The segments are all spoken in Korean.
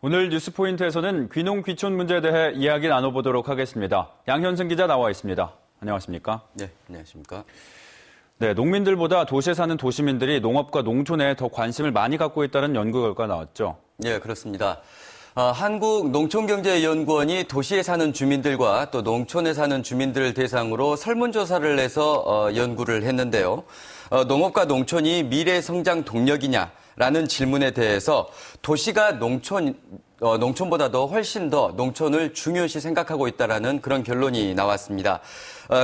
오늘 뉴스포인트에서는 귀농 귀촌 문제에 대해 이야기 나눠보도록 하겠습니다. 양현승 기자 나와 있습니다. 안녕하십니까? 네, 안녕하십니까? 네, 농민들보다 도시에 사는 도시민들이 농업과 농촌에 더 관심을 많이 갖고 있다는 연구 결과 나왔죠. 네, 그렇습니다. 한국농촌경제연구원이 도시에 사는 주민들과 또 농촌에 사는 주민들을 대상으로 설문조사를 해서 연구를 했는데요. 농업과 농촌이 미래 성장 동력이냐라는 질문에 대해서 도시가 농촌보다도 훨씬 더 농촌을 중요시 생각하고 있다라는 그런 결론이 나왔습니다.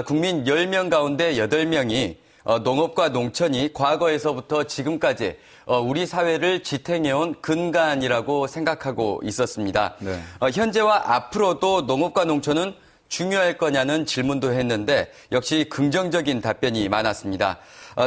국민 10명 가운데 8명이 농업과 농촌이 과거에서부터 지금까지 우리 사회를 지탱해온 근간이라고 생각하고 있었습니다. 네. 현재와 앞으로도 농업과 농촌은 중요할 거냐는 질문도 했는데 역시 긍정적인 답변이 많았습니다.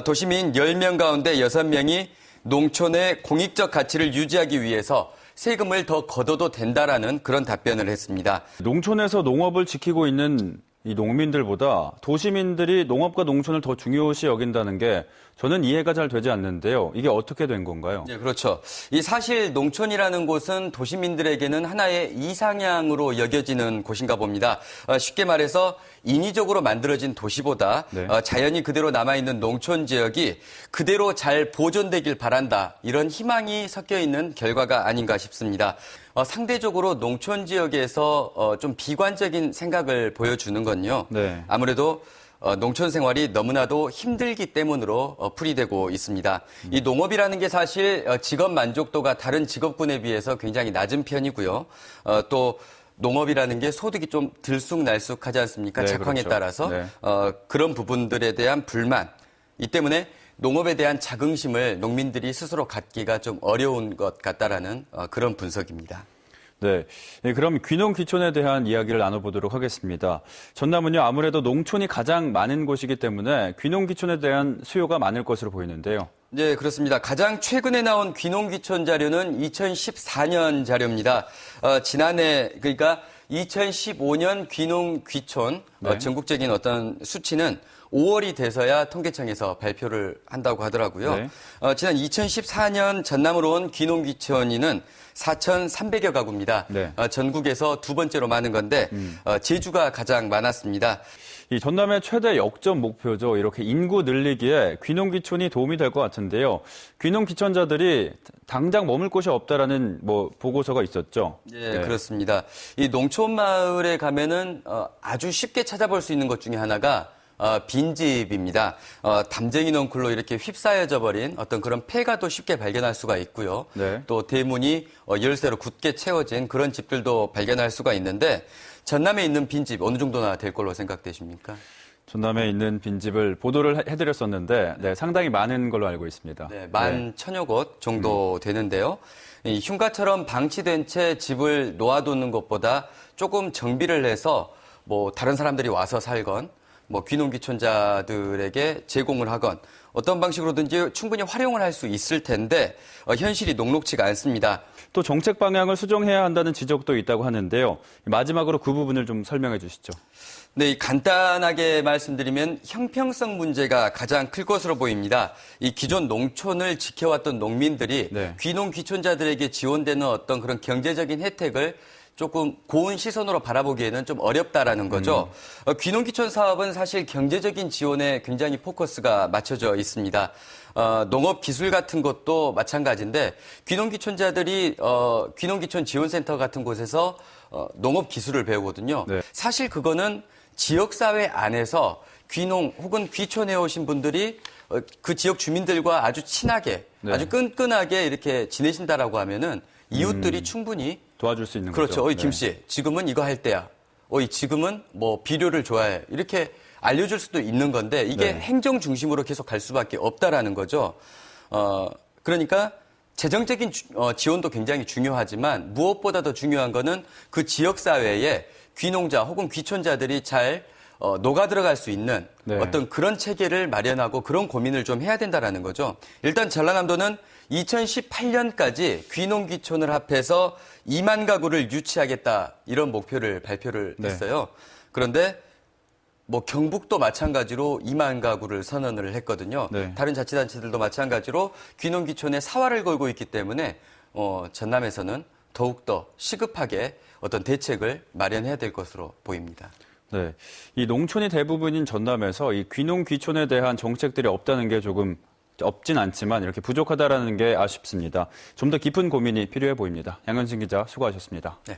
도시민 10명 가운데 6명이 농촌의 공익적 가치를 유지하기 위해서 세금을 더 걷어도 된다라는 그런 답변을 했습니다. 농촌에서 농업을 지키고 있는 이 농민들보다 도시민들이 농업과 농촌을 더 중요시 여긴다는 게 저는 이해가 잘 되지 않는데요. 이게 어떻게 된 건가요? 네, 그렇죠. 이 사실 농촌이라는 곳은 도시민들에게는 하나의 이상향으로 여겨지는 곳인가 봅니다. 쉽게 말해서 인위적으로 만들어진 도시보다 네. 자연이 그대로 남아있는 농촌 지역이 그대로 잘 보존되길 바란다. 이런 희망이 섞여 있는 결과가 아닌가 싶습니다. 상대적으로 농촌 지역에서 좀 비관적인 생각을 보여주는 건요. 네. 아무래도 농촌 생활이 너무나도 힘들기 때문으로 풀이되고 있습니다. 이 농업이라는 게 사실 직업 만족도가 다른 직업군에 비해서 굉장히 낮은 편이고요. 또 농업이라는 게 소득이 좀 들쑥날쑥하지 않습니까? 네, 작황에 그렇죠. 따라서 네. 그런 부분들에 대한 불만, 이 때문에 농업에 대한 자긍심을 농민들이 스스로 갖기가 좀 어려운 것 같다라는 그런 분석입니다. 네, 그럼 귀농 귀촌에 대한 이야기를 나눠보도록 하겠습니다. 전남은요, 아무래도 농촌이 가장 많은 곳이기 때문에 귀농 귀촌에 대한 수요가 많을 것으로 보이는데요. 네, 그렇습니다. 가장 최근에 나온 귀농 귀촌 자료는 2014년 자료입니다. 지난해 그러니까 2015년 귀농 귀촌 네. 전국적인 어떤 수치는 5월이 돼서야 통계청에서 발표를 한다고 하더라고요. 네. 지난 2014년 전남으로 온 귀농 귀촌인은 4,300여 가구입니다. 네. 전국에서 두 번째로 많은 건데 제주가 가장 많았습니다. 이 전남의 최대 역점 목표죠. 이렇게 인구 늘리기에 귀농 귀촌이 도움이 될 것 같은데요. 귀농 귀촌자들이 당장 머물 곳이 없다라는 보고서가 있었죠. 네, 그렇습니다. 이 농촌 마을에 가면은 아주 쉽게 찾아볼 수 있는 것 중에 하나가 빈집입니다. 담쟁이 넝쿨로 이렇게 휩싸여져 버린 어떤 그런 폐가도 쉽게 발견할 수가 있고요. 네. 또 대문이 열쇠로 굳게 채워진 그런 집들도 발견할 수가 있는데 전남에 있는 빈집 어느 정도나 될 걸로 생각되십니까? 전남에 있는 빈집을 보도를 해드렸었는데 네, 상당히 많은 걸로 알고 있습니다. 네, 11,000여 곳 정도 되는데요. 이 흉가처럼 방치된 채 집을 놓아두는 것보다 조금 정비를 해서 다른 사람들이 와서 살건 귀농 귀촌자들에게 제공을 하건 어떤 방식으로든지 충분히 활용을 할 수 있을 텐데 현실이 녹록치가 않습니다. 또 정책 방향을 수정해야 한다는 지적도 있다고 하는데요. 마지막으로 그 부분을 좀 설명해 주시죠. 네, 간단하게 말씀드리면 형평성 문제가 가장 클 것으로 보입니다. 이 기존 농촌을 지켜왔던 농민들이 네. 귀농 귀촌자들에게 지원되는 어떤 그런 경제적인 혜택을 조금 고운 시선으로 바라보기에는 좀 어렵다라는 거죠. 귀농 귀촌 사업은 사실 경제적인 지원에 굉장히 포커스가 맞춰져 있습니다. 농업 기술 같은 것도 마찬가지인데 귀농 귀촌자들이 귀농 귀촌 지원센터 같은 곳에서 농업 기술을 배우거든요. 네. 사실 그거는 지역사회 안에서 귀농 혹은 귀촌해 오신 분들이 그 지역 주민들과 아주 친하게, 네. 아주 끈끈하게 이렇게 지내신다라고 하면은 이웃들이 충분히 도와줄 수 있는 그렇죠. 거죠. 어이 김 씨, 지금은 이거 할 때야. 지금은 비료를 좋아해. 이렇게 알려줄 수도 있는 건데 이게 네. 행정 중심으로 계속 갈 수밖에 없다라는 거죠. 그러니까 재정적인 지원도 굉장히 중요하지만 무엇보다 더 중요한 거는 그 지역 사회에 귀농자 혹은 귀촌자들이 잘 녹아 들어갈 수 있는 네. 어떤 그런 체계를 마련하고 그런 고민을 좀 해야 된다라는 거죠. 일단 전라남도는 2018년까지 귀농 귀촌을 합해서 2만 가구를 유치하겠다 이런 목표를 발표를 했어요. 그런데 경북도 마찬가지로 2만 가구를 선언을 했거든요. 네. 다른 자치단체들도 마찬가지로 귀농 귀촌에 사활을 걸고 있기 때문에 전남에서는 더욱더 시급하게 어떤 대책을 마련해야 될 것으로 보입니다. 네, 이 농촌이 대부분인 전남에서 이 귀농 귀촌에 대한 정책들이 없다는 게 조금 없진 않지만 이렇게 부족하다라는 게 아쉽습니다. 좀 더 깊은 고민이 필요해 보입니다. 양현진 기자 수고하셨습니다. 네.